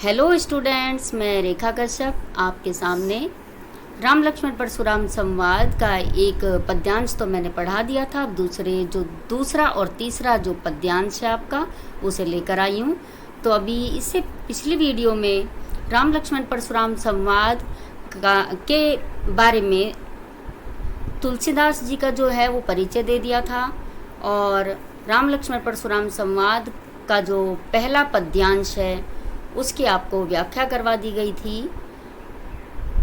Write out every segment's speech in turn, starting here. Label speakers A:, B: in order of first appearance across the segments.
A: Hello students, मैं रेखा कश्यप आपके सामने राम लक्ष्मण परशुराम संवाद का एक पद्यांश तो मैंने पढ़ा दिया था। अब दूसरा और तीसरा जो पद्यांश है आपका, उसे लेकर आई हूँ। तो अभी इससे पिछली वीडियो में राम लक्ष्मण परशुराम संवाद के बारे में तुलसीदास जी का जो है वो परिचय दे दिया था, और राम लक्ष्मण परशुराम संवाद का जो पहला पद्यांश है उसकी आपको व्याख्या करवा दी गई थी।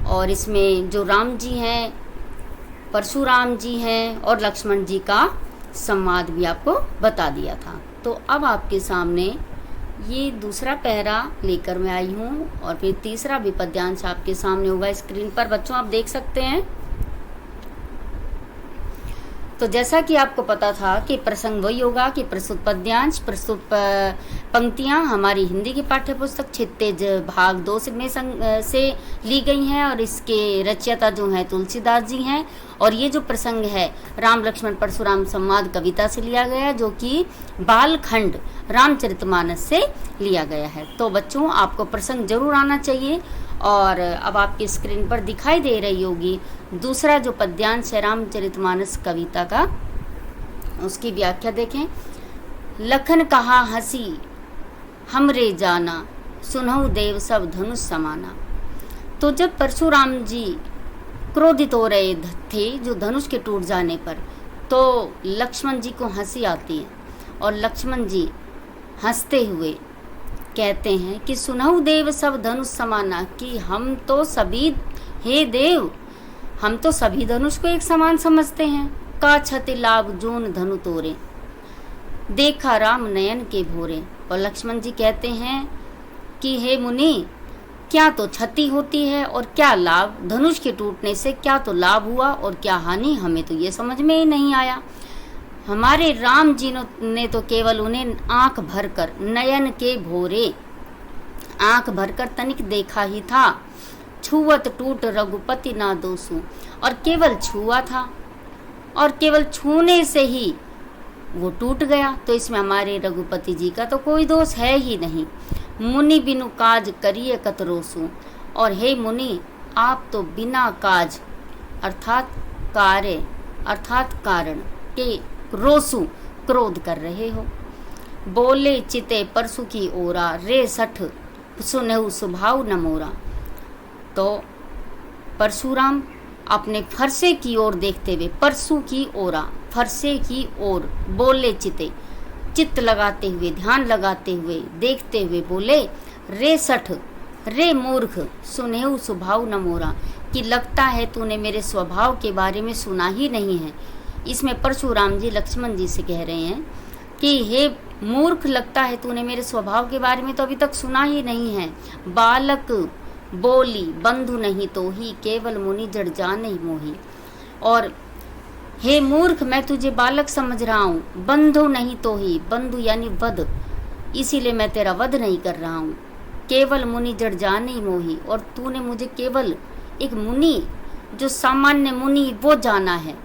A: और इसमें जो राम जी हैं, परशुराम जी हैं और लक्ष्मण जी का संवाद भी आपको बता दिया था। तो अब आपके सामने ये दूसरा पैरा लेकर मैं आई हूँ, और फिर तीसरा भी पद्यांश आपके सामने होगा स्क्रीन पर। बच्चों, आप देख सकते हैं। तो जैसा कि आपको पता था कि प्रसंग वही होगा कि प्रस्तुत पद्यांश, प्रस्तुत पंक्तियां हमारी हिंदी की पाठ्य पुस्तक क्षितिज भाग 2 से ली गई हैं, और इसके रचयिता जो हैं तुलसीदास जी हैं। और ये जो प्रसंग है राम लक्ष्मण परशुराम संवाद कविता से लिया गया है, जो कि बालखंड रामचरितमानस से लिया गया है। तो बच्चों, आपको प्रसंग जरूर आना चाहिए। और अब आपकी स्क्रीन पर दिखाई दे रही होगी दूसरा जो पद्यांश है रामचरितमानस कविता का, उसकी व्याख्या देखें। लखन कहा हंसी हमरे जाना, सुनहु देव सब धनुष समाना। तो जब परशुराम जी क्रोधित हो रहे थे जो धनुष के टूट जाने पर, तो लक्ष्मण जी को हंसी आती है, और लक्ष्मण जी हंसते हुए कहते हैं कि सुनहु देव सब धनुष समाना, कि हम तो सभी, हे देव, हम तो सभी धनुष को एक समान समझते हैं। का छति लाभ जून धनु तोरे, देखा राम नयन के भोरे। और लक्ष्मण जी कहते हैं कि हे मुनि, क्या तो क्षति होती है और क्या लाभ, धनुष के टूटने से क्या तो लाभ हुआ और क्या हानि, हमें तो ये समझ में ही नहीं आया। हमारे राम जी ने तो केवल उन्हें आंख भरकर, नयन के भोरे, आंख भरकर तनिक देखा ही था। छुअत टूट रघुपति ना दोसु, और केवल छुआ था, और केवल छूने से ही वो टूट गया। तो इसमें हमारे रघुपति जी का तो कोई दोष है ही नहीं। मुनि बिनु काज करिए कतरोसु, और हे मुनि, आप तो बिना काज अर्थात कार्य अर्थात कारण के रोसु क्रोध कर रहे हो। बोले चिते परसु की ओरा, रे सठ सुनहु स्वभाव न मोरा। तो परशुराम अपने फरसे की ओर देखते हुए, परसु की ओरा, फरसे की ओर, बोले चिते, चित्त लगाते हुए, ध्यान लगाते हुए, देखते हुए बोले, रे सठ, रे मूर्ख, सुनहु स्वभाव न मोरा, कि लगता है तूने मेरे स्वभाव के बारे में सुना ही नहीं है। इसमें परशुराम जी लक्ष्मण जी से कह रहे हैं कि हे मूर्ख, लगता है तूने मेरे स्वभाव के बारे में तो अभी तक सुना ही नहीं है। बालक बोली बंधु नहीं तो ही, केवल मुनि जड़ जाने मोही। और हे मूर्ख, मैं तुझे बालक समझ रहा हूँ, बंधु नहीं तो ही, बंधु यानी वध, इसीलिए मैं तेरा वध नहीं कर रहा हूँ। केवल मुनि जड़ जाने मोही, और तूने मुझे केवल एक मुनि, जो सामान्य मुनि, वो जाना है।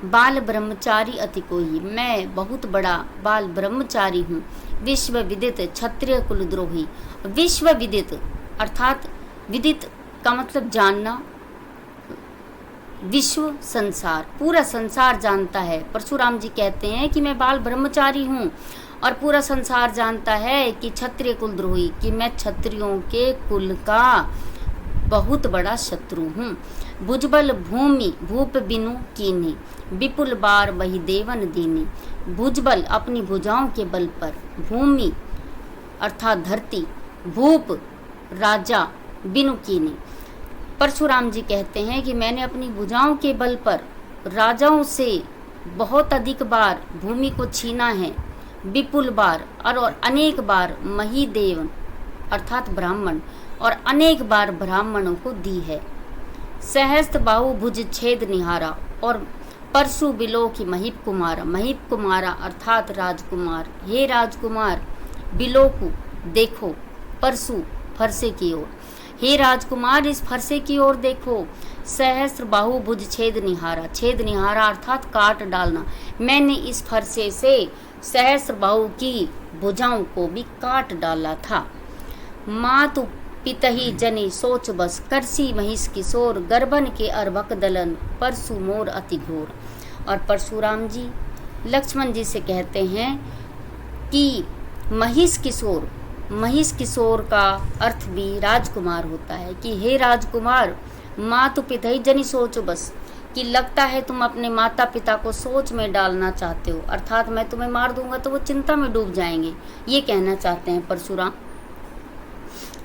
A: बाल ब्रह्मचारी अति कोही, मैं बहुत बड़ा बाल ब्रह्मचारी हूँ। विश्व विदित क्षत्रिय कुलद्रोही, विश्व विदित अर्थात विदित का मतलब जानना, विश्व संसार, पूरा संसार जानता है। परशुराम जी कहते हैं कि मैं बाल ब्रह्मचारी हूँ, और पूरा संसार जानता है कि क्षत्रिय कुलद्रोही, कि मैं क्षत्रियों के कुल का बहुत बड़ा शत्रु हूँ। भुजबल भूमि भूप बिनु कीन्ही, विपुल बार वही देवन दीनी। भुजबल अपनी भुजाओं के बल पर, भूमि अर्थात धरती, भूप राजा, बिनु कीन्ही। परशुराम जी कहते हैं कि मैंने अपनी भुजाओं के बल पर राजाओं से बहुत अधिक बार भूमि को छीना है। विपुल बार और अनेक बार महीदेव अर्थात ब्राह्मण, और अनेक बार ब्राह्मणों को दी है। सहस्त्र बाहु भुज छेद निहारा, और परशु बिलो की महीप कुमारा, महीप कुमारा अर्थात राजकुमार। हे राजकुमार, बिलो को देखो, परशु फरसे की ओर, हे राजकुमार इस फरसे की ओर देखो। सहस्त्र बाहु भुज छेद निहारा, छेद निहारा अर्थात काट डालना। मैंने इस फरसे से सहस्त्र बाहु की भुजाओं को भी काट डाला था। मातु पितहि जनि सोच बस, करसी महिष किशोर, गर्भन के अर्भक दलन, परशु मोर अति घोर। और परशुराम जी लक्ष्मण जी से कहते हैं कि महिष किशोर का अर्थ भी राजकुमार होता है, कि हे राजकुमार, मातु पितहि जनि सोच बस, कि लगता है तुम अपने माता पिता को सोच में डालना चाहते हो, अर्थात मैं तुम्हें मार दूंगा तो वो चिंता में डूब जाएंगे, ये कहना चाहते हैं परशुराम।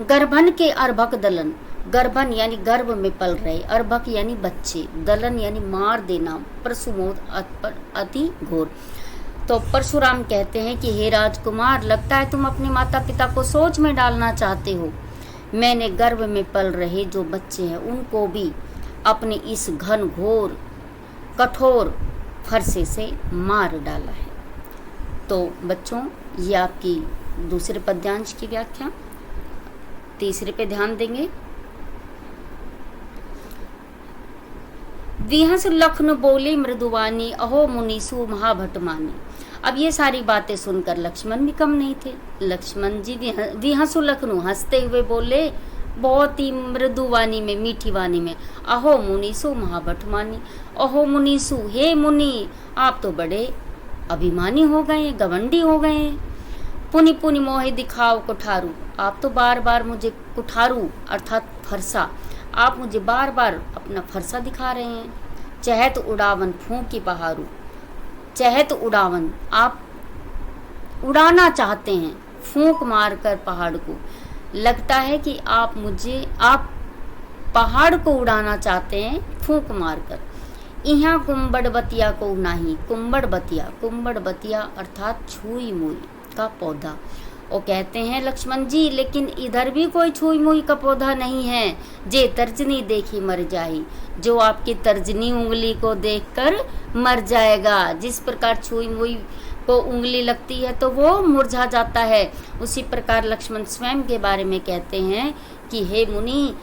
A: गर्भन के अर्भक दलन, गर्भन यानी गर्भ में पल रहे, अर्भक यानी बच्चे, दलन यानी मार देना, परशुमोद अति घोर। तो परशुराम कहते हैं कि हे राजकुमार, लगता है तुम अपने माता पिता को सोच में डालना चाहते हो। मैंने गर्भ में पल रहे जो बच्चे हैं उनको भी अपने इस घन घोर कठोर फरसे से मार डाला है। तो बच्चों, ये आपकी दूसरे पद्यांश की व्याख्या। तीसरे पे ध्यान देंगे। विहंस लखन बोले मृदुवानी, अहो मुनीसु महाभटमानी। अब ये सारी बातें सुनकर लक्ष्मण भी कम नहीं थे। लक्ष्मण जी विहंसु लखनु, हंसते हुए बोले बहुत ही मृदु वाणी में, मीठी वाणी में, अहो मुनीसु महाभटमानी। अहो मुनीसु, हे मुनि, आप तो बड़े अभिमानी हो गए, घमंडी हो गए। पुनि पुनि मोहे दिखाओ कुठारू, आप तो बार बार मुझे कुठारू अर्थात फरसा, आप मुझे बार बार अपना फरसा दिखा रहे हैं। चहत उड़ावन फूंकी बहारू, चहत उड़ावन, आप उड़ाना चाहते हैं फूंक मारकर पहाड़ को। लगता है कि आप पहाड़ को उड़ाना चाहते हैं फूंक मारकर। यहाँ कुंबड़ बतिया को नाही, कुंबड़ बतिया अर्थात छुई मुई का पौधा। वो कहते हैं लक्ष्मण जी, लेकिन इधर भी कोई छुई मुई का पौधा नहीं है। जे तर्जनी देखी मर जाई, जो आपकी तर्जनी उंगली को देखकर मर जाएगा। जिस प्रकार छुई मुई को उंगली लगती है तो वो मुरझा जाता है, उसी प्रकार लक्ष्मण स्वयं के बारे में कहते हैं कि हे मुनि,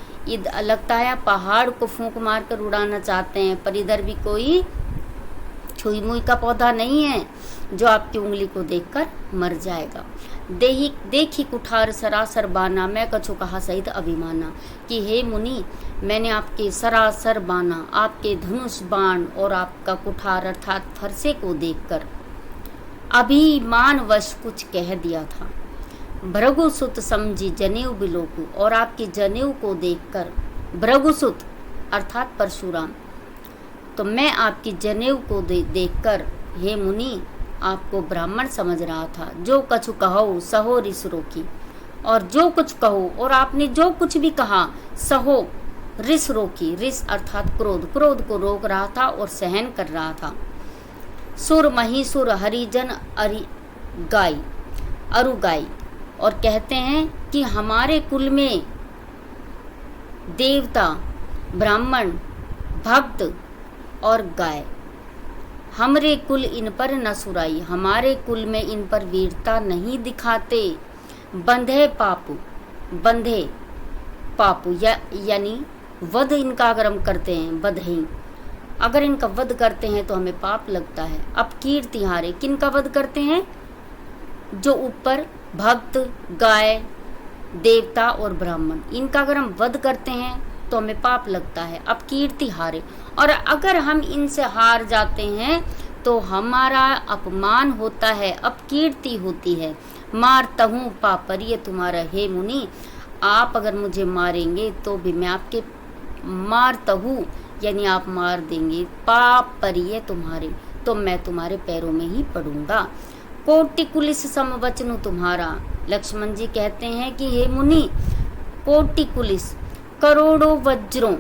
A: लगता है पहाड़ को फूंक मारकर उड़ाना चाहते हैं, पर इधर भी कोई छुई मुई का पौधा नहीं है जो आपकी उंगली को देखकर मर जाएगा। देखी कुठार सरासर बाना, मैं कछु कहा सहित अभिमाना। कि हे मुनि, मैंने आपके सरासर बाना, आपके धनुष बाण और आपका कुठार अर्थात फरसे को देखकर अभिमानवश कुछ कह दिया था। भृगुसुत समझी जनेऊ बिलोकु, और आपके जनेऊ को देखकर, भृगुसुत अर्थात परशुराम, तो मैं आपकी जनेऊ को देखकर हे मुनि आपको ब्राह्मण समझ रहा था। जो कछु कहो सहो रिस रोकी, और जो कुछ कहो और आपने जो कुछ भी कहा सहो रिस रोकी, रिस अर्थात क्रोध को रोक रहा था और सहन कर रहा था। सुर महिसुर हरिजन अरुगाई, और कहते हैं कि हमारे कुल में देवता, ब्राह्मण, भक्त और गाय, हमरे कुल इन पर न सुराई, हमारे कुल में इन पर वीरता नहीं दिखाते। बंधे पापू यानी वध इनका अगर हम करते हैं, बधही, अगर इनका वध करते हैं तो हमें पाप लगता है। अब कीर्ति हारे, किन का वध करते हैं? जो ऊपर भक्त, गाय, देवता और ब्राह्मण, इनका अगर हम वध करते हैं तो हमें पाप लगता है। अब कीर्ति हारे, और अगर हम इनसे हार जाते हैं तो हमारा अपमान होता है, अपकीर्ति होती है। मारता हूँ पापरिय तुम्हारा, हे मुनि, आप अगर मुझे मारेंगे तो भी मैं आपके मारता हूँ, यानी आप मार देंगे, पाप परिय तुम्हारे, तो मैं तुम्हारे पैरों में ही पड़ूंगा। कोटि कुलिस समवचनु तुम्हारा, लक्ष्मण जी कहते हैं कि हे मुनि, कोटि कुलिस करोड़ों वज्रों,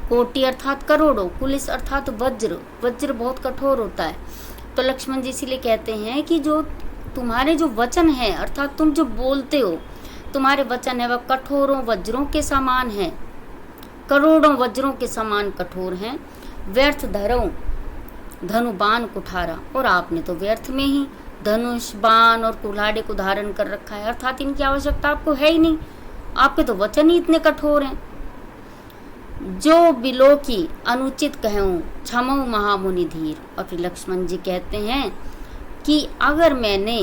A: कोटि अर्थात करोड़ों, कुलिस अर्थात वज्र, वज्र बहुत कठोर होता है। तो लक्ष्मण जी इसीलिए कहते हैं कि जो तुम्हारे जो वचन है अर्थात तुम जो बोलते हो, तुम्हारे वचन है वह कठोरों वज्रों के समान है, करोड़ों वज्रों के समान कठोर हैं। व्यर्थ धरो धनु बाण कुठारा, और आपने तो व्यर्थ में ही धनुष, बाण और कुल्हाड़े को धारण कर रखा है, अर्थात इनकी आवश्यकता आपको है ही नहीं, आपके तो वचन ही इतने कठोर हैं। जो बिलो की अनुचित कहूँ क्षमऊ महामुनि धीर, और फिर लक्ष्मण जी कहते हैं कि अगर मैंने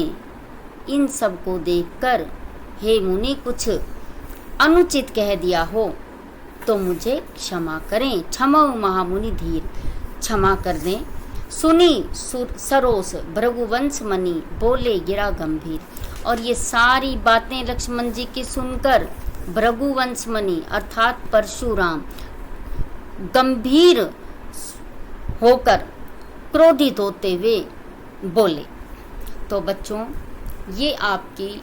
A: इन सब को देखकर हे मुनि कुछ अनुचित कह दिया हो तो मुझे क्षमा करें। क्षमो महामुनि धीर, क्षमा कर दें। सुनी सरोस भृगुवंश मणि, बोले गिरा गंभीर। और ये सारी बातें लक्ष्मण जी की सुनकर भृगुवंश मणि अर्थात परशुराम गंभीर होकर क्रोधित होते हुए बोले। तो बच्चों, ये आपकी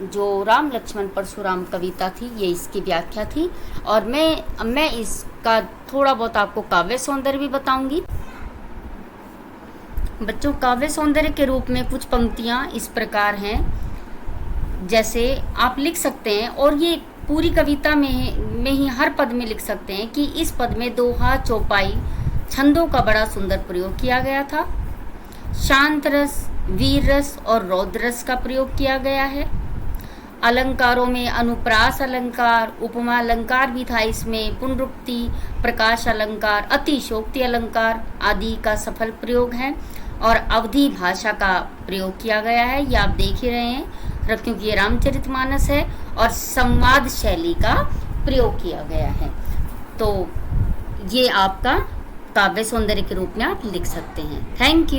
A: जो राम लक्ष्मण परशुराम कविता थी, ये इसकी व्याख्या थी। और मैं इसका थोड़ा बहुत आपको काव्य सौंदर्य भी बताऊंगी। बच्चों, काव्य सौंदर्य के रूप में कुछ पंक्तियां इस प्रकार हैं, जैसे आप लिख सकते हैं, और ये पूरी कविता में ही हर पद में लिख सकते हैं कि इस पद में दोहा, चौपाई, छंदों का बड़ा सुंदर प्रयोग किया गया था। शांत रस, वीर रस और रौद्र रस का प्रयोग किया गया है। अलंकारों में अनुप्रास अलंकार, उपमा अलंकार भी था इसमें, पुनरुक्ति, प्रकाश अलंकार, अतिशोक्ति अलंकार आदि का सफल प्रयोग है। और अवधि भाषा का प्रयोग किया गया है, ये आप देख ही रहे हैं, क्योंकि ये रामचरितमानस है। और संवाद शैली का प्रयोग किया गया है। तो ये आपका काव्य सौंदर्य के रूप में आप लिख सकते हैं। Thank you.